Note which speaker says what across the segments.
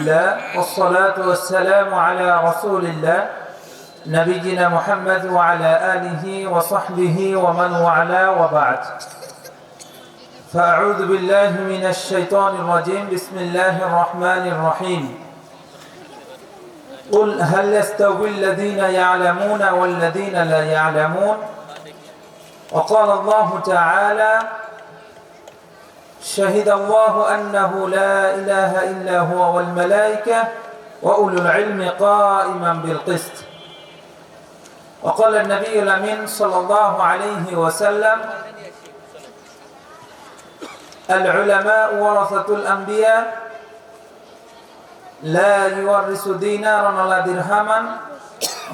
Speaker 1: لله والصلاة والسلام على رسول الله نبينا محمد وعلى آله وصحبه ومن والاه وبعد فأعوذ بالله من الشيطان الرجيم بسم الله الرحمن الرحيم قل هل يستوي الذين يعلمون والذين لا يعلمون وقال الله تعالى شهد الله أنه لا إله إلا هو والملائكة وأولو العلم قائما بالقسط وقال النبي الأمين صلى الله عليه وسلم العلماء ورثة الأنبياء لا يورث دينارا ولا درهما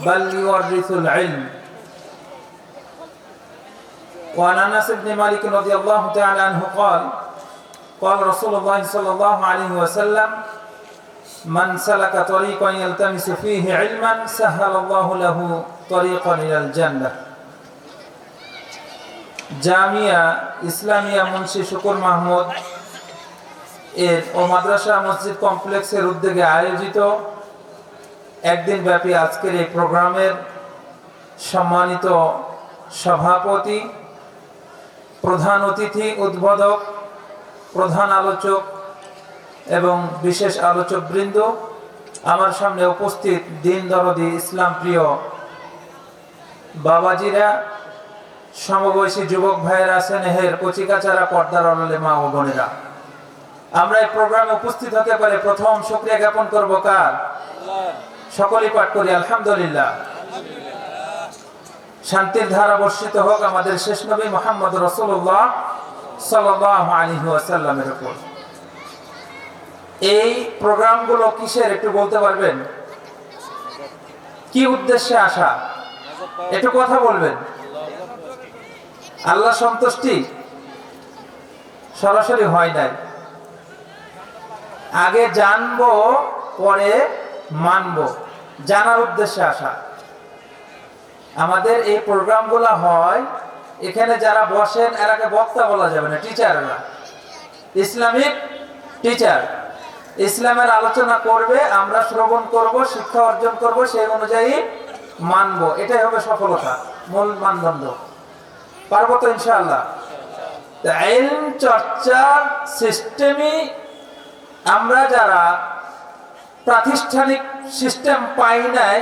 Speaker 1: بل يورث العلم وعن أنس بن مالك رضي الله تعالى عنه قال رسول الله صلى الله عليه وسلم من سلك طريقا يلتمس فيه علما سهل الله له طريقا إلى الجنة জামিয়া ইসলামিয়া মুন্সি শুকুর মাহমুদ এর ও মাদ্রাসা মসজিদ কমপ্লেক্সের উদ্যোগে আয়োজিত একদিন ব্যাপী আজকের এই প্রোগ্রামের সম্মানিত সভাপতি, প্রধান অতিথি, উদ্বোধক, প্রধান আলোচক এবং বিশেষ আলোচকবৃন্দ, আমার সামনে উপস্থিত দিন দরদি ইসলাম প্রিয় বাবাজিরা, সমবয়সী যুবক ভাইয়েরা, স্নেহের কচিকাচারা, পর্দার আড়ালে মা ও বোনেরা, আমরা এই প্রোগ্রামে উপস্থিত হতে পারে প্রথম শুকরিয়া জ্ঞাপন করব কার? সকলেই পাঠ করি আলহামদুলিল্লাহ। শান্তির ধারা বর্ষিত হোক আমাদের শেষ নবী মুহাম্মদ রাসূলুল্লাহ সাল্লাল্লাহু আলাইহি ওয়াসাল্লামের উপর। এই প্রোগ্রামগুলো কিসের একটু বলতে পারবেন? কি উদ্দেশ্যে আসা একটু কথা বলবেন? আল্লাহ সন্তুষ্টি সরাসরি হয় নাই, আগে জানবো পরে মানবো, জানার উদ্দেশ্যে আসা। আমাদের এই প্রোগ্রামগুলো হয়, এখানে যারা বসেন এরাকে বক্তা বলা যাবে না, টিচাররা, ইসলামিক টিচার, ইসলামের আলোচনা করবে, আমরা শ্রবণ করব, শিক্ষা অর্জন করব, সেই অনুযায়ী মানব, এটাই হবে সফলতা, মূল মানদণ্ড। পারবো তো ইনশাআল্লাহ? ইলম চর্চার সিস্টেমই আমরা যারা প্রাতিষ্ঠানিক সিস্টেম পাই নাই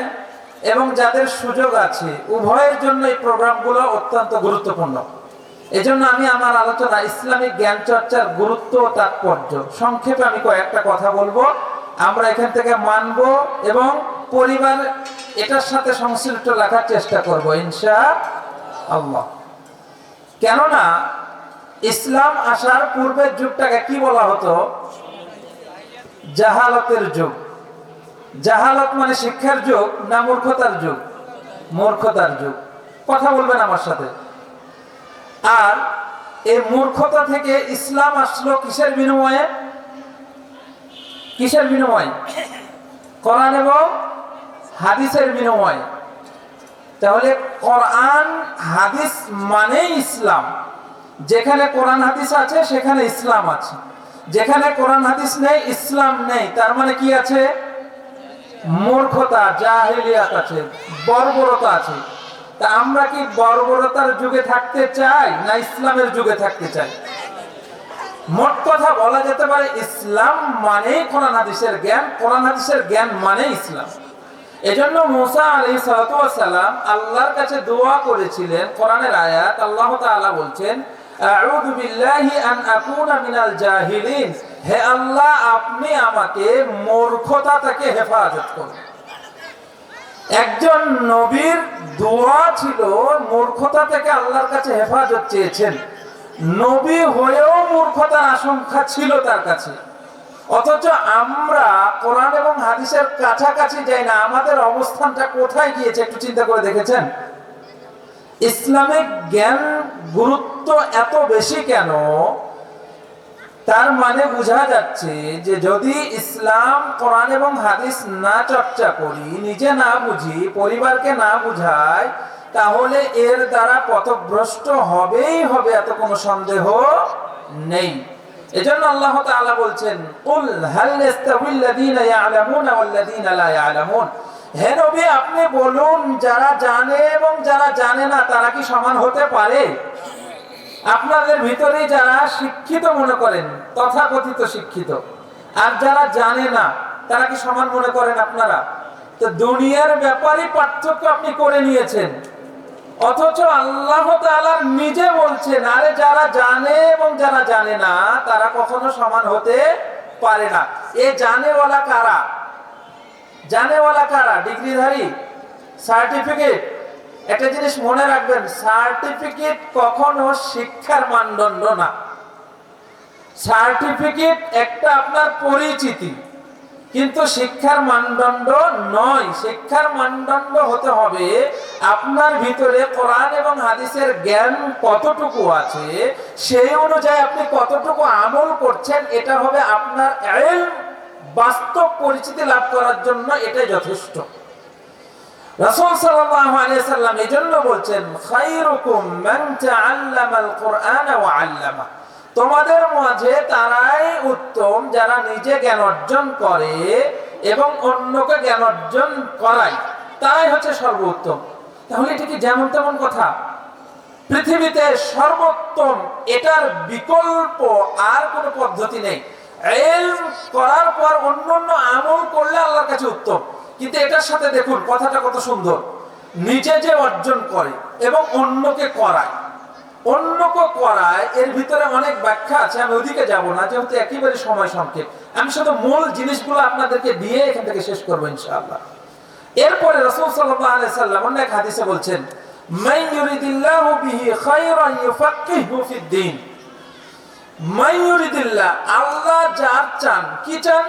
Speaker 1: এবং যাদের সুযোগ আছে, উভয়ের জন্য এই প্রোগ্রামগুলো অত্যন্ত গুরুত্বপূর্ণ। এজন্য আমি আমার আলোচনা ইসলামিক জ্ঞান চর্চার গুরুত্ব ও তাৎপর্য সংক্ষেপে আমি কয়েকটা কথা বলবো। আমরা এখান থেকে মানব এবং পরিবার এটার সাথে সংশ্লিষ্ট রাখার চেষ্টা করব ইনশাআল্লাহ। কেননা ইসলাম আসার পূর্বের যুগটাকে কি বলা হতো? জাহালতের যুগ। জাহালত মানে শিক্ষার যুগ না মূর্খতার যুগ? মূর্খতার যুগ। কথা বলবেন আমার সাথে। আর এই মূর্খতা থেকে ইসলাম আসলো কিসের বিনিময়ে? কিসের বিনিময়ে? কোরআন এবং হাদিসের বিনিময়ে। তাহলে কোরআন হাদিস মানেই ইসলাম। যেখানে কোরআন হাদিস আছে সেখানে ইসলাম আছে, যেখানে কোরআন হাদিস নেই, ইসলাম নেই, তার মানে কি আছে? মূর্খতা, জাহেলিয়াত আছে, বর্বরতা আছে। তা আমরা কি বর্বরতার যুগে থাকতে চাই না ইসলামের যুগে থাকতে চাই? মোট কথা বলা যেতে পারে ইসলাম মানেই কোরআন হাদিসের জ্ঞান, কোরআন হাদিসের জ্ঞান মানে ইসলাম। এজন্য মুসা আলাইহিস সালাতু ওয়াস সালাম আল্লাহর কাছে দোয়া করেছিলেন। কোরআনের আয়াত আল্লাহ তাআলা বলছেন, আউযু বিল্লাহি আন আকুনা মিনাল জাহিলিন, হে আল্লাহ আপনি আমাকে মূর্খতা থেকে হেফাজত করুন। একজন নবীর দোয়া ছিল মূর্খতা থেকে আল্লাহর কাছে হেফাজত চেয়েছেন। নবী হয়েও মূর্খতার আশঙ্কা ছিল তার কাছে, অথচ আমরা কোরআন এবং হাদিসের কাছাকাছি যাই না। আমাদের অবস্থানটা কোথায় গিয়েছে একটু চিন্তা করে দেখেছেন? ইসলামিক জ্ঞান গুরুত্ব এত বেশি কেন? তার মানে বোঝা যাচ্ছে যে যদি ইসলাম, কোরআন এবং হাদিস না চর্চা করি, নিজে না বুঝি, পরিবারকে না বুঝাই, তাহলে এর দ্বারা পথভ্রষ্ট হবেই হবে, এত কোনো সন্দেহ নেই। এজন্য আল্লাহ তাআলা বলছেন, কুল হাল ইস্তাবিল্লাযীনা ইয়ালামুনা ওয়াল্লাযীনা লা ইয়ালামুন, হে নবী আপনি বলুন যারা জানে এবং যারা জানে না তারা কি সমান হতে পারে? আপনাদের ভিতরে যারা শিক্ষিত মনে করেন, তথাকথিত শিক্ষিত, আর যারা জানে না তারা কি সমান মনে করেন আপনারা? তো দুনিয়ার ব্যাপারে পার্থক্য আপনি করে নিয়েছেন, অথচ আল্লাহ তাআলা নিজে বলছেন আরে যারা জানে এবং যারা জানে না তারা কখনো সমান হতে পারে না। এ জানেওয়ালা কারা? জানেওয়ালা কারা? ডিগ্রিধারী, সার্টিফিকেট। একটা জিনিস মনে রাখবেন, সার্টিফিকেট কখনো শিক্ষার মানদণ্ড না। সার্টিফিকেট একটা আপনার পরিচিতি, কিন্তু শিক্ষার মানদণ্ড নয়। শিক্ষার মানদণ্ড হতে হবে আপনার ভিতরে কোরআন এবং হাদিসের জ্ঞান কতটুকু আছে, সেই অনুযায়ী আপনি কতটুকু আমল করছেন, এটা হবে আপনার ইলম, বাস্তব পরিচিতি লাভ করার জন্য এটাই যথেষ্ট। রাসূল সাল্লাল্লাহু আলাইহি সাল্লাম এজন্য বলছেন, খায়রুকুম মান তাআল্লামাল কুরআন ওয়া আল্লামা, তোমাদের মাঝে তারাই উত্তম যারা নিজে জ্ঞান অর্জন করে এবং অন্যকে জ্ঞান অর্জন করায়, তারাই হচ্ছে সর্বোত্তম। তাহলে এটা কি যেমন তেমন কথা? পৃথিবীতে সর্বোত্তম এটার বিকল্প আর কোনো পদ্ধতি নেই। ইলম করার পর অন্যান্য আমল করলে আল্লাহর কাছে উত্তম। কিন্তু এটার সাথে দেখুন কথাটা কত সুন্দর, নিজে যে অর্জন করে এবং অন্যকে করায়। অন্যকে করায় এর ভিতরে অনেক ব্যাখ্যা আছে, আমি ওদিকে যাব না যেহেতু একেবারে সময় সংক্ষেপ। আমি শুধু মূল জিনিসগুলো আপনাদেরকে দিয়ে এখান থেকে শেষ করবো ইনশাআল্লাহ। এরপরে রাসূল সাল্লাল্লাহু আলাইহি সাল্লাম অনেক হাদিসে বলছেন, মান ইউরিদিল্লাহু বিহি খায়রান ইউফাক্কিহু ফিদ-দ্বীন। মান ইউরিদিল্লাহ, আল্লাহ যার চান, কি চান?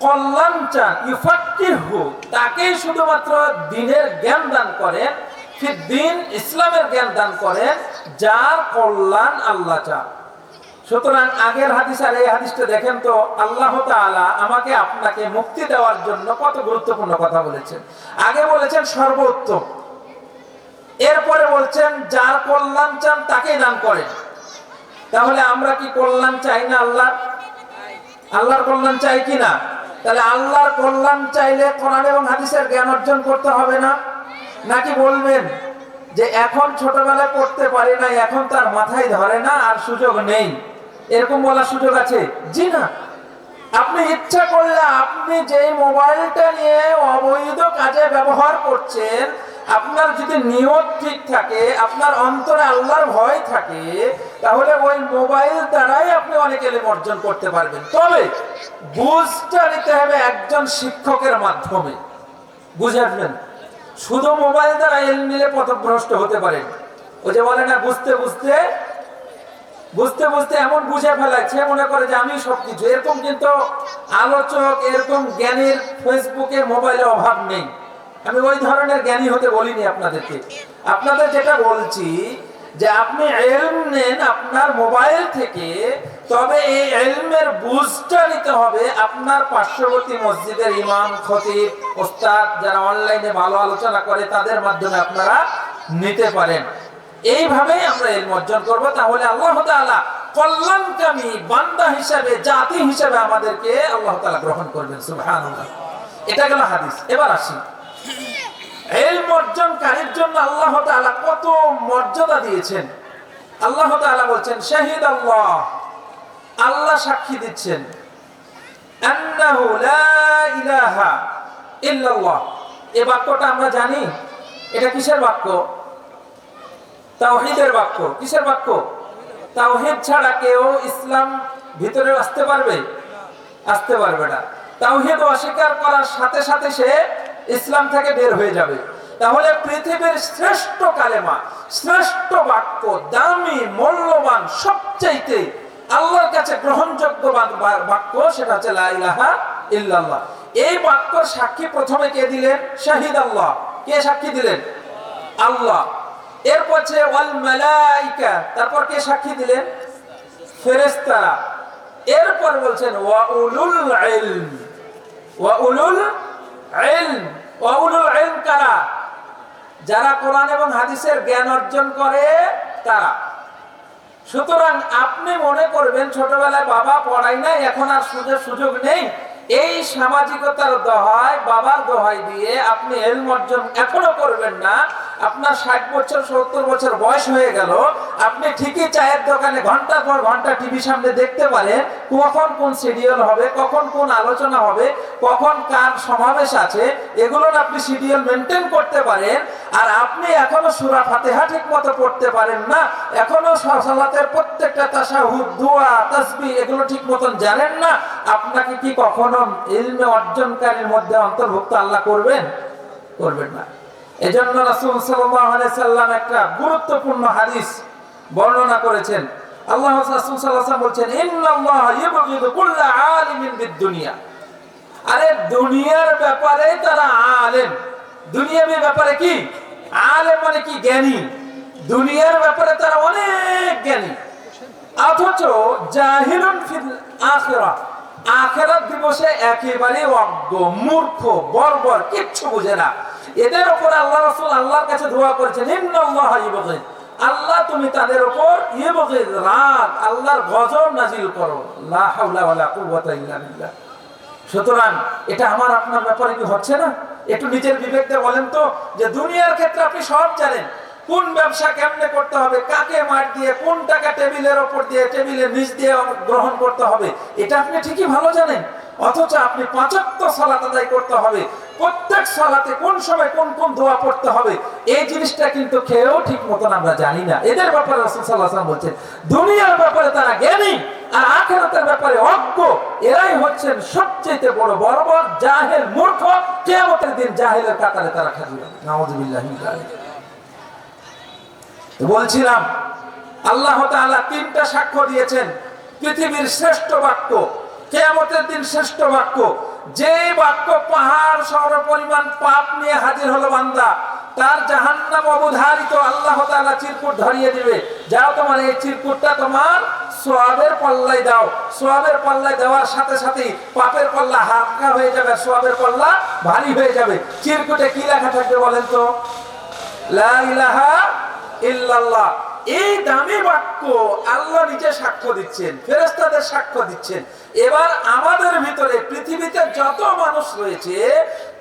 Speaker 1: কল্যাণ চান। ইউফাক্কিহু, তাকেই শুধুমাত্র দ্বীনের জ্ঞান দান করেন। ফিদ-দ্বীন, ইসলামের জ্ঞান দান করেন যার কল্যাণ আল্লাহ চান। সুতরাং আগের হাদিস আর এই হাদিসটা দেখেন তো, আল্লাহ তাআলা আমাকে আপনাকে মুক্তি দেওয়ার জন্য কত গুরুত্বপূর্ণ কথা বলেছেন। আগে বলেছেন সর্বোত্তম, এরপরে বলছেন যার কল্যাণ চান তাকেই দান করেন। তাহলে আমরা কি কল্যাণ চাই না? আল্লাহর কল্যাণ চাই কি না? তাহলে আল্লাহর কল্যাণ চাইলে কোরআন এবং হাদিসের জ্ঞান অর্জন করতে হবে না? নাকি বলবেন যে এখন ছোটবেলায় পড়তে পারি না, এখন তার মাথায় ধরে না আর সুযোগ নেই, এরকম বলার সুযোগ আছে? জি না। আপনি ইচ্ছা করলে আপনি যে মোবাইলটা নিয়ে অবৈধ কাজে ব্যবহার করছেন, আপনার যদি নিয়ত ঠিক থাকে, আপনার অন্তরে আল্লাহর ভয় থাকে, তাহলে ওই মোবাইল দ্বারাই আপনি অনেক ইলম অর্জন করতে পারবেন। তবে বুঝটা নিতে হবে একজন শিক্ষকের মাধ্যমে। বুঝে আসবেন, শুধু মোবাইল দ্বারা ইলম নিলে পথভ্রষ্ট হতে পারেন। ওই যে বলে না, বুঝতে বুঝতে এমন বুঝে ফেলাচ্ছে মনে করে যে আমি সবকিছু। এরকম কিন্তু আলোচক, এরকম জ্ঞানীর ফেসবুকে মোবাইলে অভাব নেই। আমি ওই ধরনের জ্ঞানী হতে বলিনি আপনাদেরকে। আপনাদের যেটা বলছি যে আপনি ইলম নেন আপনার মোবাইল থেকে, তবে এই ইলমের বুঝটা নিতে হবে আপনার পার্শ্ববর্তী মসজিদের ইমাম, খতিব, ওস্তাদ যারা অনলাইনে ভালো আলোচনা করে তাদের মাধ্যমে আপনারা নিতে পারেন। এইভাবেই আমরা ইলম অর্জন করব। তাহলে আল্লাহ তাআলা কল্যাণকামী বান্দা হিসেবে, জাতি হিসেবে আমাদেরকে আল্লাহ তাআলা গ্রহণ করবেন। সুবহানাল্লাহ। এটা গেল হাদিস। এবার আসি, ইলম অর্জনকারীর জন্য আল্লাহ তাআলা কত মর্যাদা দিয়েছেন। আল্লাহ তাআলা বলছেন, শাহিদ আল্লাহ, আল্লাহ সাক্ষী দিচ্ছেন, আন্নাহু লা ইলাহা ইল্লাল্লাহ। এই বাক্যটা আমরা জানি, এটা কিসের বাক্য? তাওহীদের বাক্য। কিসের বাক্য? তাওহীদ ছাড়া কেউ ইসলাম ভিতরে আসতে পারবে? আসতে পারবে না। তাওহীদ অস্বীকার করার সাথে সাথে সে ইসলাম থেকে বের হয়ে যাবে। তাহলে পৃথিবীর শ্রেষ্ঠ কালেমা, শ্রেষ্ঠ বাক্য, দামি, মূল্যবান, সবচাইতে আল্লাহর কাছে গ্রহণযোগ্য বাক্য, সেটা হচ্ছে লা ইলাহা ইল্লাল্লাহ। এই বাক্যর সাক্ষী প্রথমে কে দিলেন? শাহিদ আল্লাহ। কে সাক্ষী দিলেন? আল্লাহ। এরপর ওয়াল মালাইকা, তারপর কে সাক্ষী দিলেন? ফেরেশতারা। এরপর বলছেন ওয়া উলুল ইলম। ওয়া উলুল ইলম। ওয়া উলুল ইলম কারা? যারা কোরআন এবং হাদিসের জ্ঞান অর্জন করে তারা। সুতরাং আপনি মনে করবেন ছোটবেলায় বাবা পড়াই নাই, এখন আর সুযোগ নেই, এই সামাজিকতার দোহাই, বাবার দোহাই দিয়ে আপনি ইলম অর্জন এখনো করবেন না। আপনার 60 বছর 70 বছর বয়স হয়ে গেল, আপনি ঠিকই চায়ের দোকানে ঘন্টার পর ঘন্টা টিভি সামনে দেখতে পারেন কখন কোন সিরিয়াল হবে, কখন কোন আলোচনা হবে, কখন কার সমাবেশ আছে, এগুলো আপনি শিডিউল মেনটেন করতে পারেন। আর আপনি এখনো সূরা ফাতিহা ঠিক মতো পড়তে পারেন না, এখনো সালাতের প্রত্যেকটা তাশাহুদ, দোয়া, তাসবিহ এগুলো ঠিক মতন জানেন না, আপনাকে কি কখনো ইলমে অর্জনকারীর মধ্যে অন্তর্ভুক্ত আল্লাহ করবেন? করবেন না। এজন্য রাসূল সাল্লাল্লাহু আলাইহি সাল্লাম একটা গুরুত্বপূর্ণ হাদিস বর্ণনা করেছেন। আল্লাহ রাসূল সাল্লাল্লাহু আলাইহি ওয়াসাল্লাম বলেছেন, ইন্নাল্লাহা ইউবগিদু কুল্লা আলিমিন বিদ-দুনিয়া। আরে দুনিয়ার ব্যাপারে তারা আলেম, দুনিয়াবি ব্যাপারে কি আলেম মানে কি জ্ঞানী, দুনিয়ার ব্যাপারে তারা অনেক জ্ঞানী, অথচ জাহিলুন ফিল আখিরাহ, আখিরাত দিবসে একেবারে অজ্ঞ, মূর্খ, বর্বর, কিচ্ছু বুঝে না। এদের উপর আল্লাহ রাসূল আল্লাহর কাছে দোয়া করেছেন, ইন্নাল্লাহা ইউবগিদ, আল্লাহ তুমি তাদের উপর ইউবগিদ, রাগ, আল্লাহর গজব নাজিল করো, লা হাওলা ওয়ালা কুওয়াতা ইল্লা বিল্লাহ। সুতরাং এটা আমার আপনার ব্যাপারে কি হচ্ছে না? একটু নিজের বিবেক দিয়ে বলেন তো, যে দুনিয়ার ক্ষেত্রে আপনি সব জানেন, কোন ব্যবসা কেমনে করতে হবে, কাকে মার দিয়ে, কোন টাকা টেবিলের ওপর দিয়ে, টেবিলের নিচ দিয়ে গ্রহণ করতে হবে, এটা আপনি ঠিকই ভালো জানেন। অথচ আপনি 5 ওয়াক্ত সালাত আদায় করতে হবে, প্রত্যেক সালাতে কোন সময় কোন কোন দোয়া পড়তে হবে, এই জিনিসটা কিন্তু খেয়েও ঠিক মতন আমরা জানি না। এদের ব্যাপারে রাসূল সাল্লাল্লাহু আলাইহি ওয়াসাল্লাম বলছেন, দুনিয়ার ব্যাপারে তারা জ্ঞানী আর আখিরাতের ব্যাপারে অজ্ঞ, এরাই হচ্ছেন সবচেয়ে বড় বর্বর, জাহেল, মূর্খ, কিয়ামতের দিন জাহেলের কাতারে তারা থাকবে। নাউযুবিল্লাহি মিন যালিক। বলছিলাম আল্লাহ তাআলা 3টা সাক্ষ্য দিয়েছেন, পৃথিবীর শ্রেষ্ঠ বাক্য, কিয়ামতের দিন শ্রেষ্ঠ বাক্য, যে বাক্য পাহাড় সর পরিমাণ পাপ নিয়ে হাজির হলো বান্দা, তার জাহান্নাম অবধারিত, আল্লাহ তাআলা চিরকুট ধরিয়ে দিবে, যাও তোমার এই চিরকুটটা তোমার সওয়াবের পাল্লায় দাও, সওয়াবের পাল্লায় দেওয়ার সাথে সাথে পাপের পাল্লা হালকা হয়ে যাবে, সওয়াবের পাল্লা ভারী হয়ে যাবে। চিরকুটে কি লেখা থাকবে বলেন তো? লা ইলাহা ইল্লাল্লাহ। এই দামি বাক্য আল্লাহ নিজে সাক্ষ্য দিচ্ছেন, ফেরেশতাদের সাক্ষ্য দিচ্ছেন। এবার আমাদের ভিতরে পৃথিবীতে যত মানুষ রয়েছে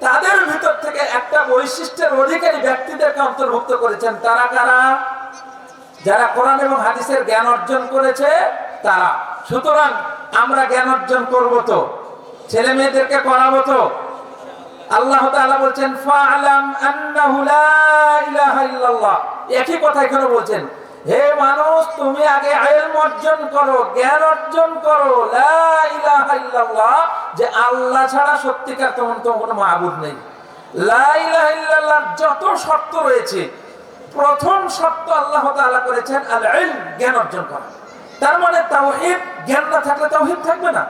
Speaker 1: তাদের ভিতর থেকে একটা বৈশিষ্ট্যের অধিকারী ব্যক্তিদেরকে অন্তর্ভুক্ত করেছেন। তারা কারা? যারা কোরআন এবং হাদিসের জ্ঞান অর্জন করেছে তারা। সুতরাং আমরা জ্ঞান অর্জন করব তো, ছেলে মেয়েদেরকে করাবো তো। আল্লাহ তাআলা বলছেন, ফা'লাম আন্নাহু লা ইলাহা ইল্লাল্লাহ, একই কথা এখানে বলছেন, হে মানুষ তুমি আগে ইলম অর্জন করো, জ্ঞান অর্জন করো, লা ইলাহা ইল্লাল্লাহ, যে আল্লাহ ছাড়া সত্যিকার তেমন কোনো মাবুদ নেই। লা ইলাহা ইল্লাল্লাহর যত শর্ত রয়েছে, প্রথম শর্ত আল্লাহ তাআলা করেছেন আল ইলম, জ্ঞান অর্জন করা। তার মানে তাওহীদ, জ্ঞান না থাকলে তাওহীদ থাকবে না।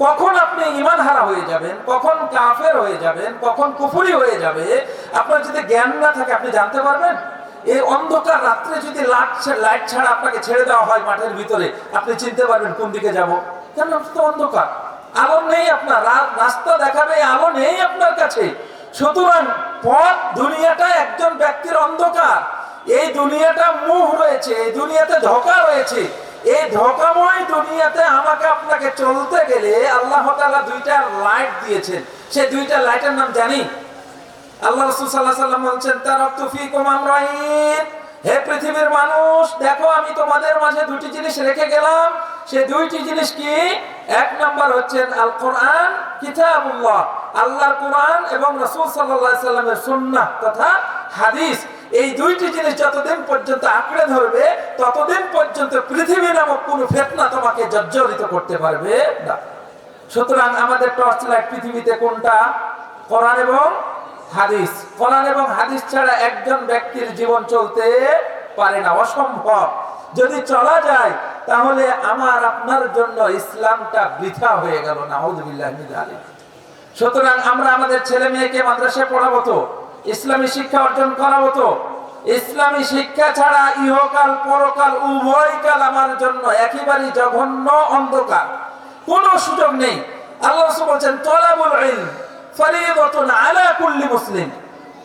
Speaker 1: কখন আপনি ঈমান হারা হয়ে যাবেন, কখন কাফের হয়ে যাবেন, কখন কুফরি হয়ে যাবে, আপনার যদি জ্ঞান না থাকে আপনি জানতে পারবেন? এই অন্ধকার রাত্রে যদি লাইট ছাড়া আপনাকে ছেড়ে দেওয়া হয় মাঠের ভিতরে, আপনি চিনতে পারবেন কোন দিকে যাব? কেন? তো অন্ধকার, আলো নেই, আপনার রাস্তা দেখাবে আলো নেই আপনার কাছে। সুতরাং পথ, দুনিয়াটা একজন ব্যক্তির অন্ধকার, এই দুনিয়াটা মুহ রয়েছে, এই দুনিয়াতে ধোঁকা রয়েছে। এই ধোঁকাময় দুনিয়াতে আমাকে আপনাকে চলতে গেলে আল্লাহ তাআলা 2টা লাইট দিয়েছেন। সেই 2টা লাইটের নাম জানি? আল্লাহ রাসূল সাল্লাল্লাহু আলাইহি ওয়াসাল্লাম বলেন, তারাকতু ফীকুম আমরাইন, হে পৃথিবীর মানুষ দেখো আমি তোমাদের মাঝে 2টি জিনিস রেখে গেলাম। সেই 2টি জিনিস কি? 1 নাম্বার হচ্ছেন আল কোরআন, কিতাবুল্লাহ, আল্লাহর কোরআন এবং রাসূল সাল্লাল্লাহু আলাইহি ওয়াসাল্লামের সুন্নাহ তথা হাদিস। এই 2টি জিনিস যতদিন পর্যন্ত আঁকড়ে ধরবে ততদিন পর্যন্ত পৃথিবী নামক কোনো ফিতনা তোমাকে জর্জরিত করতে পারবে না। সুতরাং আমাদের টর্চ লাইট পৃথিবীতে কোনটা? কোরআন এবং হাদিস। কোরআন এবং হাদিস ছাড়া একজন ব্যক্তির জীবন চলতে পারে না, অসম্ভব। যদি চলা যায় তাহলে আমার আপনার জন্য ইসলামটা বৃথা হয়ে গেল। নাউযুবিল্লাহি মিন যালিক। সুতরাং আমরা আমাদের ছেলে মেয়েকে মাদ্রাসায় পড়াবো তো, ইসলামী শিক্ষা অর্জন করাবো তো। ইসলামী শিক্ষা ছাড়া ইহকাল পরকাল উভয় কাল আমার জন্য একেবারেই জঘন্য অন্ধকার, কোনো সুযোগ নেই। আল্লাহ রাসূল বলেন, তালাবুল ইলম ফরিদাতুন আলা কুল্লি মুসলিম,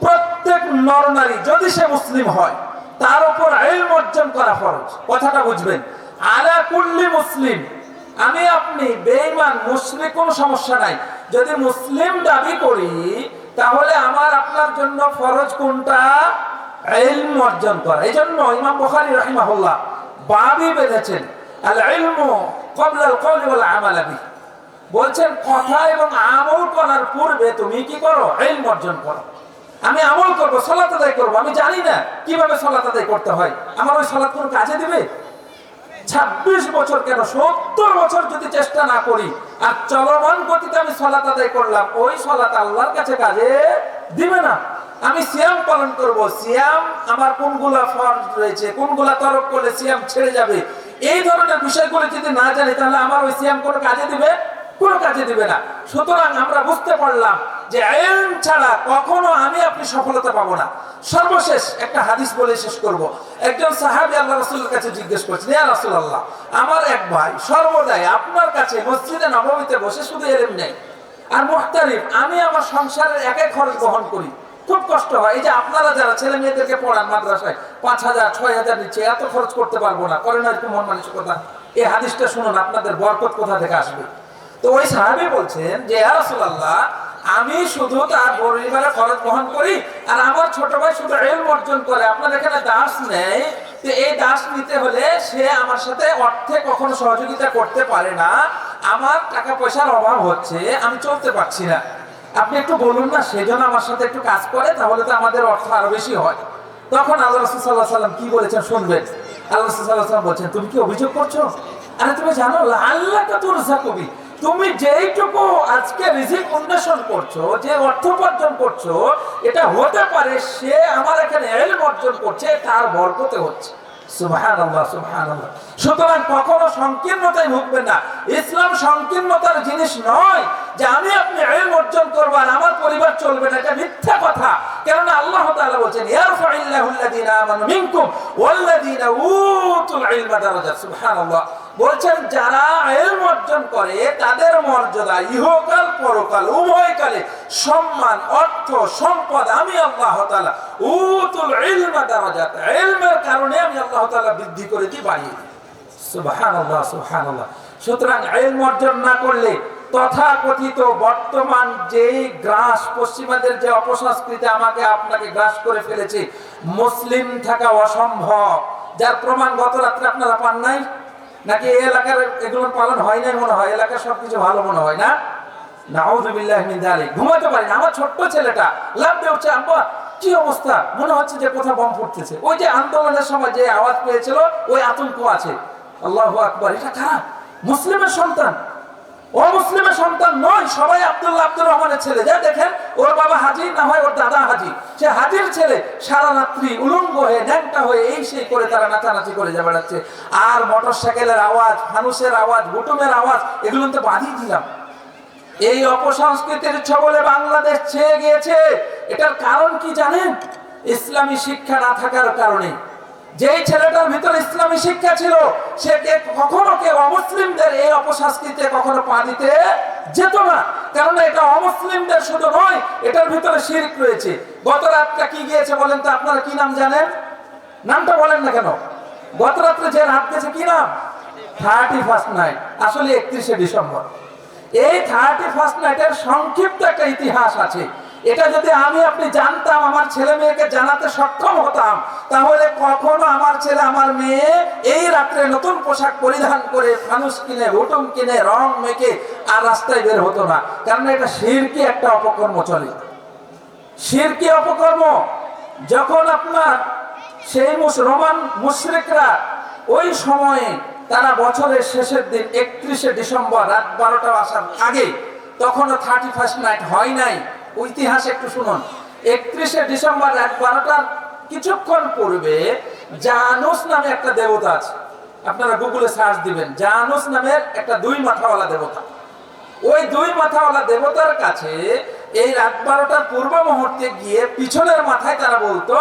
Speaker 1: প্রত্যেক নরনারী যদি সে মুসলিম হয় তার উপর ইলম অর্জন করা ফরজ। কথাটা বুঝবেন, আলা কুল্লি মুসলিম, আমি আপনি বেঈমান মুশরিক কোনো সমস্যা নাই, যদি মুসলিম দাবি করি তাহলে আমার আপনার জন্য ফরজ কোনটা? ইলম অর্জন করা। এইজন্য ইমাম বুখারী রাহিমাহুল্লাহ বাবই বেঁধেছেন আল ইলমু ক্বাবলা আল কওলি ওয়াল আমাল বিহি, বলছেন কথা এবং আমল করার পূর্বে তুমি কি করো? ইলম অর্জন করো। আমি আমল করব, সালাত আদায় করব, আমি জানি না কিভাবে সালাত আদায় করতে হয়, আমার ওই সালাত কোন কাজে দিবে? 26 বছর কেন 70 বছর যদি চেষ্টা না করি আর চলমান গতিতে আমি সালাত আদায় করলাম, ওই সালাত আল্লাহর কাছে কাজে দিবে না। আমি সিয়াম পালন করব, সিয়াম আমার কোনগুলা ফরজ রয়েছে, কোনগুলা তরক করলে সিয়াম ছেড়ে যাবে, এই ধরনের বিষয়গুলো যদি না জানি তাহলে আমার ওই সিয়াম কোনো কাজে দিবে? কোনো কাজে দিবে না। সুতরাং আমরা বুঝতে পারলাম যে ইলম ছাড়া কখনো আমি আপনি সফলতা পাবো না। সর্বশেষ একটা হাদিস বলে শেষ করব। একজন সাহাবী আল্লাহ রাসূলের কাছে জিজ্ঞেস করছেন, ইয়া রাসূলুল্লাহ, আমার এক ভাই সর্বদাই আপনার কাছে মসজিদে নববীতে বসে শুধু ইলম নেই আর মুহতারিফ, আমি আমার সংসারের একাই খরচ বহন করি, খুব কষ্ট হয়। এই যে আপনারা যারা ছেলে মেয়েদেরকে পড়ান মাদ্রাসায় 5,000 6,000 নিচে এত খরচ করতে পারবো না, করেন একটু মন মানসিকতা। এই হাদিসটা শুনুন, আপনাদের বরকত কোথা থেকে আসবে। তো ওই সাহাবী বলছেন যে ইয়া রাসূলুল্লাহ, আমি শুধু তার পরিবারের খরচ বহন করি আর আমার ছোট ভাই শুধু ইলম অর্জন করে, আপনার এখানে দাস নেই, তো এই দাস নিতে হলে সে আমার সাথে অর্থে কখনো সহযোগিতা করতে পারে না, আমার টাকা পয়সার অভাব হচ্ছে, আমি চলতে পারছি না, আপনি একটু বলুন না সেজন্য আমার সাথে একটু কাজ করে, তাহলে তো আমাদের অর্থ আরো বেশি হয়। তখন আল্লাহ রাসূল সাল্লাল্লাহু আলাইহি ওয়াসাল্লাম কি বলেছেন শুনবেন। আল্লাহ রাসূল সাল্লাল্লাহু আলাইহি ওয়াসাল্লাম বলেন, তুমি কি অভিযোগ করছো? আরে তুমি জানো আল্লাহকে তুরজাকু বি, তুমি যেইটুকু আজকে রিজিক অন্বেষণ করছো, যে অর্থ উপার্জন করছো, এটা হতে পারে সে আমার এখানে ইলম অর্জন করছে, তার বরকতে হচ্ছে। সুবহানাল্লাহ সুবহানাল্লাহ। সুতরাং কখনো সংকীর্ণতায় ভুগবেন না। ইসলাম সংকীর্ণতার জিনিস নয় যে আমি আপনি ইলম অর্জন করব আর আমার পরিবার চলবে না, এটা মিথ্যা কথা। কারণ আল্লাহ তাআলা বলেন ইয়ারফাইল্লাহু আল্লাযীনা আমানু মিনকুম ওয়াল্লাযীনা উতুল ইলমা দারাজাত। সুবহানাল্লাহ। বলছেন যারা ইলম অর্জন করে তাদের মর্যাদা ইহকাল পরকাল উভয় কালে সম্মান, অর্থ, সম্পদ আমি আল্লাহ তাআলা উতুল ইলমা দারাজাত, ইলমের কারণে আমি আল্লাহ তাআলা বৃদ্ধি করে দিই, বাড়িয়ে দিই। সুবহানাল্লাহ সুবহানাল্লাহ। সুতরাং ইলম অর্জন না করলে তথাকথিত বর্তমান যেই গ্রাস, পশ্চিমাদের যে অপসংস্কৃতি আমাকে আপনাকে গ্রাস করে ফেলেছে, মুসলিম থাকা অসম্ভব, যার প্রমাণ গত রাত্রে আপনারা পান নাই নাকি? এই এলাকার এগুলো পালন হয় নাই মনে হয়, এলাকার সবকিছু ভালো মনে হয় না? নাউযুবিল্লাহি মিন যালিক। ঘুমাতে পারি না, আমার ছোট্ট ছেলেটা লাফ দিয়ে উঠছে, আব্বা কি অবস্থা, মনে হচ্ছে যে কোথাও বম ফুটতেছে। ওই যে আন্দোলনের সময় যে আওয়াজ পেয়েছিল ওই আতঙ্ক আছে। আল্লাহু আকবার। এটা খারাপ। মুসলিমের সন্তান অমুসলিমের সন্তান নয়, সবাই আব্দুল্লাহ আব্দুর রহমানের ছেলে। যা দেখেন ওর বাবা হাজি, না হয় ওর দাদা হাজি, সে হাজির ছেলে, সারা রাত্রি উলঙ্গ হয়ে ন্যাংটা হয়ে এই সেই করে তারা নাচানাচি করে যা বেড়াচ্ছে। আর মোটর সাইকেলের আওয়াজ, ফানুসের আওয়াজ, বুটুমের আওয়াজ, এগুলো তো বাঁধিয়ে দিলাম। এই অপসংস্কৃতির ছবলে বাংলাদেশ ছেয়ে গিয়েছে। এটার কারণ কি জানেন? ইসলামী শিক্ষা না থাকার কারণে। যেই ছেলেটার ভিতরে ইসলামী শিক্ষা ছিল সে কখনো কেউ অমুসলিমদের এই অপসংস্কৃতিতে কখনো পা দিতে যেত না, কারণ এটা অমুসলিমদের শুধু নয়, এটার ভিতরে শিরক রয়েছে। গত রাতটা কি গিয়েছে বলেন তো, আপনারা কি নাম জানেন? নামটা বলেন না কেন? গত রাত্রে যে রাত গেছে কি নাম? 31st নাইট, আসলে 31শে ডিসেম্বর। এই 31st নাইটের সংক্ষিপ্ত একটা ইতিহাস আছে। এটা যদি আমি আপনি জানতাম, আমার ছেলে মেয়েকে জানাতে সক্ষম হতাম, তাহলে কখনো আমার ছেলে আমার মেয়ে এই রাত্রে নতুন পোশাক পরিধান করে ফানুস কিনে, বুটুম কিনে, রং মেখে আর রাস্তায় বের হতো না। কারণ এটা শিরকি একটা অপকর্ম চলে, শিরকি অপকর্ম। যখন আপনার সেই রোমান মুশরিকরা ওই সময়ে তারা বছরের শেষের দিন 31শে ডিসেম্বর রাত 12টা আসার আগে, তখনও 31st নাইট হয় নাই। ইতিহাস একটু শুনুন। 31শে ডিসেম্বর রাত 12টার কিছুক্ষণ পূর্বে জানুস নামে একটা দেবতা আছে, আপনারা গুগলে সার্চ দিবেন, জানুস নামের একটা 2 মাথাওয়ালা দেবতা। ওই 2 মাথাওয়ালা দেবতার কাছে এই রাত 12টার পূর্ব মুহূর্তে গিয়ে পিছনের মাথায় তারা বলতো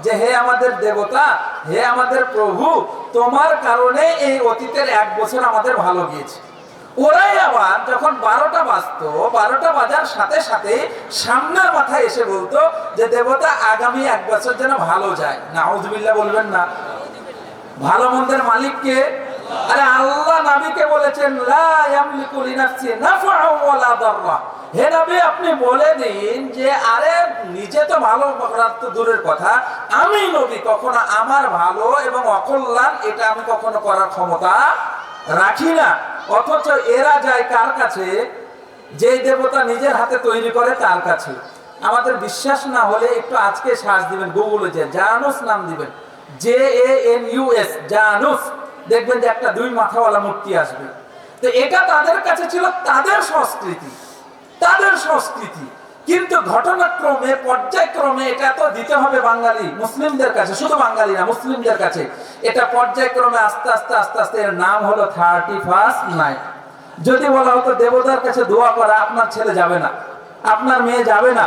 Speaker 1: যে হে আমাদের দেবতা, হে আমাদের প্রভু, তোমার কারণে এই অতীতের 1 বছর আমাদের ভালো গিয়েছে। ওরাই আবার যখন 12টা বাজতো, 12টা বাজার সাথে সাথে সামনের মাথায় এসে বলতো যে দেবতা আগামী 1 বছর যেন ভালো যায়। নাউযুবিল্লাহ বলবেন না? ভালো মন্দের মালিককে আরে আল্লাহ নবীকে বলেছেন লা ইয়ামলিকু লিনাফসি নাফআ ওয়ালা দাররা। হে নবী, আপনি বলে দিন যে আরে নিজে তো ভালো করার তো দূরের কথা, আমি নবী কখনো আমার ভালো এবং অকল্যাণ এটা আমি কখনো করার ক্ষমতা রাখি না। অথচ এরা যায় কার কাছে? যে দেবতা নিজের হাতে তৈরি করে তার কাছে। আমাদের বিশ্বাস না হলে একটু আজকে সার্চ দিবেন গুগলে, যে জানুস নাম দিবেন, JANUS, জানুস, দেখবেন যে একটা 2 মাথাওয়ালা মূর্তি আসবে। তো এটা তাদের কাছে ছিল তাদের সংস্কৃতি, তাদের সংস্কৃতি। কিন্তু ঘটনাক্রমে পর্যায়ক্রমে এটা তো দিতে হবে বাঙালি মুসলিমদের কাছে, শুধু বাঙালি না মুসলিমদের কাছে। এটা পর্যায়ক্রমে আস্তে আস্তে আস্তে আস্তে এর নাম হলো 31st নাইট। যদি বলা হতো দেবতার কাছে দোয়া করা, আপনার ছেলে যাবে না, আপনার মেয়ে যাবে না,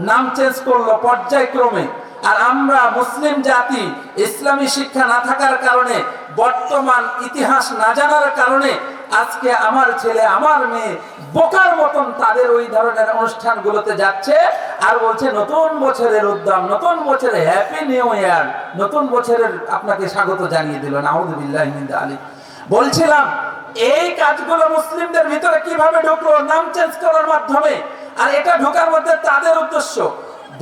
Speaker 1: নাম চেঞ্জ করলো পর্যায়ক্রমে। আর আমরা মুসলিম জাতি ইসলামী শিক্ষা না থাকার কারণে, বর্তমান ইতিহাস না জানার কারণে আজকে আমার ছেলে আমার মেয়ে বোকার মতন তাদের ওই ধরনের অনুষ্ঠানগুলোতে যাচ্ছে আর বলছে নতুন বছরের উদ্যম, নতুন বছরে হ্যাপি নিউ ইয়ার, নতুন বছরের আপনাকে স্বাগত জানিয়ে দিল। নাউযুবিল্লাহি মিন যালিক। বলছিলাম এই কাজগুলো মুসলিমদের ভিতরে কিভাবে ঢুকলো? নাম চেঞ্জ করার মাধ্যমে। আর এটা ঢোকার মধ্যে তাদের উদ্দেশ্য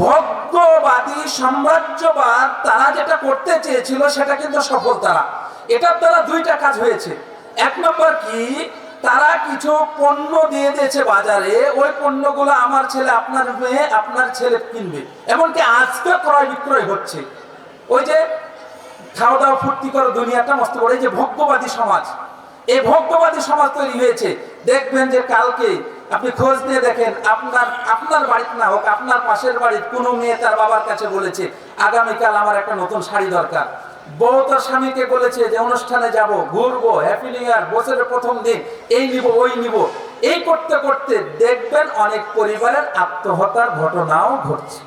Speaker 1: ভোগ্যবাদী সাম্রাজ্যবাদ, তারা যেটা করতে চেয়েছিল সেটা কিন্তু সফল। তারা এটার দ্বারা 2টা কাজ হয়েছে। 1 নম্বর কি, তারা কিছু পণ্য দিয়ে দিয়েছে বাজারে, ওই পণ্যগুলো আমার ছেলে আপনার মেয়ে আপনার ছেলে কিনবে, এমনকি আজকে ক্রয় বিক্রয় হচ্ছে। ওই যে খাওয়া দাওয়া ফুর্তি করে দুনিয়াটা মস্ত বড়, এই যে ভোগ্যবাদী সমাজ, এই ভোগ্যবাদী সমাজ তৈরি হয়েছে। দেখবেন যে কালকে আপনি খোঁজ দিয়ে দেখেন, আপনার বাড়িতে না হোক, আপনার পাশের বাড়ির কোনো মেয়ে তার বাবার কাছে বলেছে আগামীকাল আমার একটা নতুন শাড়ি দরকার। বউ তার স্বামীকে বলেছে যে অনুষ্ঠানে যাব, ঘুরবো, হ্যাপি নিউ ইয়ার, বছরের প্রথম দিন, এই নিব ওই নিব। এই করতে করতে দেখবেন অনেক পরিবারের আত্মহত্যার ঘটনাও ঘটছে।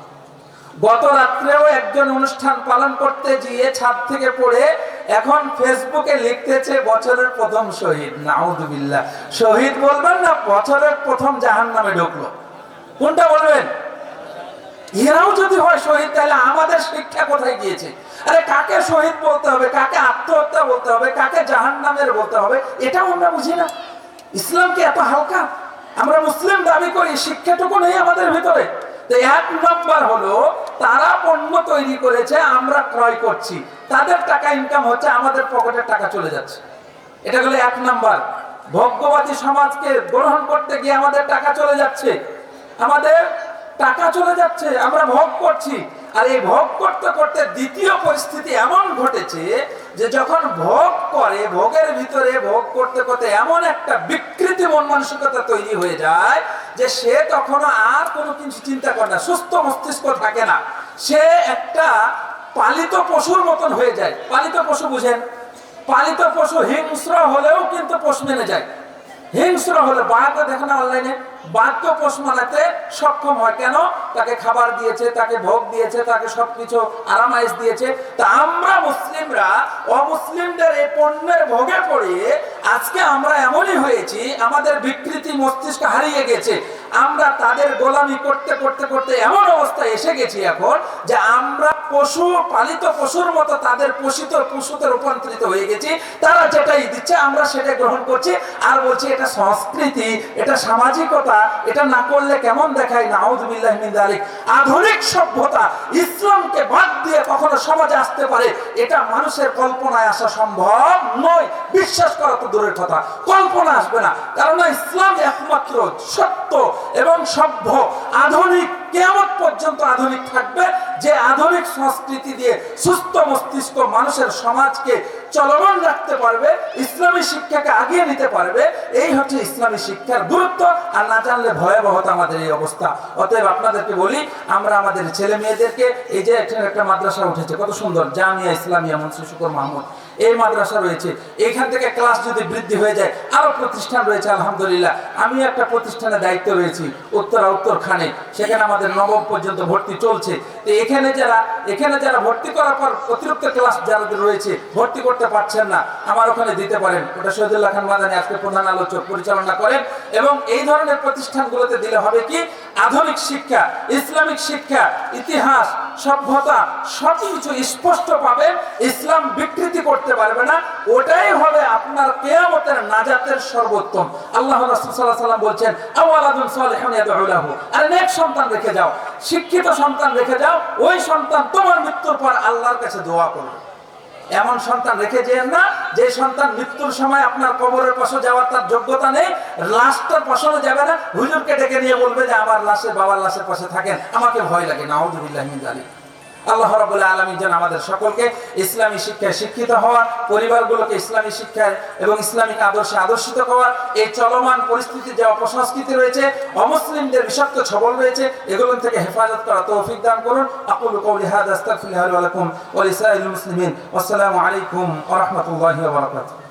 Speaker 1: গত রাত্রেও একজন অনুষ্ঠান পালন করতে গিয়ে ছাদ থেকে পড়ে এখন ফেসবুকে লিখতেছে বছরের প্রথম শহীদ। নাউযুবিল্লাহ। শহীদ বলবেন না বছরের প্রথম জাহান্নামে ঢুকলো? কোনটা বলবেন? এরাও যদি হয় শহীদ, তাহলে আমাদের শিক্ষা কোথায় গিয়েছে? আরে কাকে শহীদ বলতে হবে, কাকে আত্মহত্যা বলতে হবে, কাকে জাহান্নামের বলতে হবে, এটাও আমরা বুঝি না। ইসলামকে এত হালকা আমরা মুসলিম দাবি করি, শিক্ষাটুকু নেই আমাদের ভিতরে। তো 1 নম্বর হলো তারা পণ্য তৈরি করেছে, আমরা ক্রয় করছি, তাদের টাকা ইনকাম হচ্ছে, আমাদের পকেটের টাকা চলে যাচ্ছে। এটা হলো 1 নম্বর। ভোগ্যবাদী সমাজকে গ্রহণ করতে গিয়ে আমাদের টাকা চলে যাচ্ছে, আমাদের টাকা চলে যাচ্ছে, আমরা ভোগ করছি। আর এই ভোগ করতে করতে দ্বিতীয় পরিস্থিতি এমন ঘটেছে যে যখন ভোগ করে, ভোগের ভিতরে ভোগ করতে করতে এমন একটা বিকৃতি মন মানসিকতা তৈরি হয়ে যায় যে সে তখন আর কোনো কিছু চিন্তা করে না, সুস্থ মস্তিষ্ক থাকে না, সে একটা পালিত পশুর মতন হয়ে যায়। পালিত পশু বুঝেন? পালিত পশু হিংস্র হলেও কিন্তু পোষ মেনে যায়। হিংস্র হলে বাঘ দেখে না অনলাইনে, বাঘকে পোষ মানাতে সক্ষম হয়। কেন? তাকে খাবার দিয়েছে, তাকে ভোগ দিয়েছে, তাকে সবকিছু আরামাইশ দিয়েছে। তা আমরা মুসলিমরা অমুসলিমদের এই পণ্যের ভোগে পড়ে আজকে আমরা এমনই হয়েছি, আমাদের বিকৃতি মস্তিষ্ক হারিয়ে গেছে। আমরা তাদের গোলামি করতে করতে করতে এমন অবস্থায় এসে গেছি এখন যে আমরা পশু, পালিত পশুর মতো তাদের পোষিত পশুতে রূপান্তরিত হয়ে গেছি। তারা যেটাই দিচ্ছে আমরা সেটা গ্রহণ করছি আর বলছি এটা সংস্কৃতি, এটা সামাজিকতা, এটা না করলে কেমন দেখায়। নাউযুবিল্লাহি মিন যালিক। আধুনিক সভ্যতা ইসলামকে বাদ দিয়ে কখনো সমাজে আসতে পারে এটা মানুষের কল্পনায় আসা সম্ভব নয়। বিশ্বাস করা তো দূরের কথা, কল্পনা আসবে না। কারণ ইসলাম একমাত্র সত্য এবং সভ্য। আধুনিক কিয়ামত পর্যন্ত আধুনিক থাকবে, যে আধুনিক সংস্কৃতি দিয়ে সুস্থ মস্তিষ্ক মানুষের সমাজকে চলমান রাখতে পারবে, ইসলামী শিক্ষাকে আগিয়ে নিতে পারবে। এই হচ্ছে ইসলামী শিক্ষার গুরুত্ব। আর না জানলে ভয়াবহতা আমাদের এই অবস্থা। অতএব আপনাদেরকে বলি, আমরা আমাদের ছেলে মেয়েদেরকে, এই যে একটা মাদ্রাসা উঠেছে কত সুন্দর, জামিয়া ইসলামিয়া মুন্সি শুকুর মাহমুদ, এই মাদ্রাসা রয়েছে। এইখান থেকে ক্লাস যদি বৃদ্ধি হয়ে যায়, আরো প্রতিষ্ঠান রয়েছে আলহামদুলিল্লাহ। আমি একটা প্রতিষ্ঠানে দায়িত্ব রয়েছি উত্তরখানে, সেখানে আমাদের নবম পর্যন্ত ভর্তি চলছে। তো এখানে যারা ভর্তি করার পর অতিরিক্ত ক্লাস যারা রয়েছে ভর্তি করতে পারছেন না, আমার ওখানে দিতে পারেন। ওটা শহীদুল্লাহ খান মাদানী আজকে প্রধান আলোচক পরিচালনা করেন। এবং এই ধরনের প্রতিষ্ঠানগুলোতে দিলে হবে কি, আধুনিক শিক্ষা, ইসলামিক শিক্ষা, ইতিহাস, সভ্যতা সবকিছু স্পষ্ট পাবে, ইসলাম বিকৃতি করতে পারবে না। ওটাই হবে আপনার কিয়ামতের নাজাতের সর্বোত্তম। আল্লাহ রাসূল সাল্লাল্লাহু আলাইহি ওয়াসাল্লাম বলছেন, আওয়ালাদুন সালিহুন ইয়াদউ লাহু, আরে নেক সন্তান রেখে যাও, শিক্ষিত সন্তান রেখে যাও, ওই সন্তান তোমার মৃত্যুর পর আল্লাহর কাছে দোয়া করবে। এমন সন্তান রেখে যেন না যে সন্তান মৃত্যুর সময় আপনার কবরের পাশে যাওয়ার তার যোগ্যতা নেই, লাশটার পাশে যাবে না, হুজুরকে ডেকে নিয়ে বলবে যে আমার লাশে বাবার লাশের পাশে থাকেন, আমাকে ভয় লাগে। নাউযুবিল্লাহি মিন যালিক। আল্লাহ রাব্বুল আলামিন যেন আমাদের সকলকে ইসলামী শিক্ষায় শিক্ষিত হওয়ার, পরিবারগুলোকে ইসলামী শিক্ষায় এবং ইসলামিক আদর্শে আদর্শিত হওয়ার, এই চলমান পরিস্থিতি যে অপসংস্কৃতি রয়েছে, অমুসলিমদের বিষাক্ত ছবল রয়েছে, এগুলো থেকে হেফাজত করা তৌফিক দান করুন। আকুলু কওলি হাযা আস্তাগফিরুল্লাহ লি ওয়া লাকুম ওয়া লিসাইরিল মুসলিমিন। আসসালামু আলাইকুম ওয়া রাহমাতুল্লাহি ওয়া বারাকাতুহু।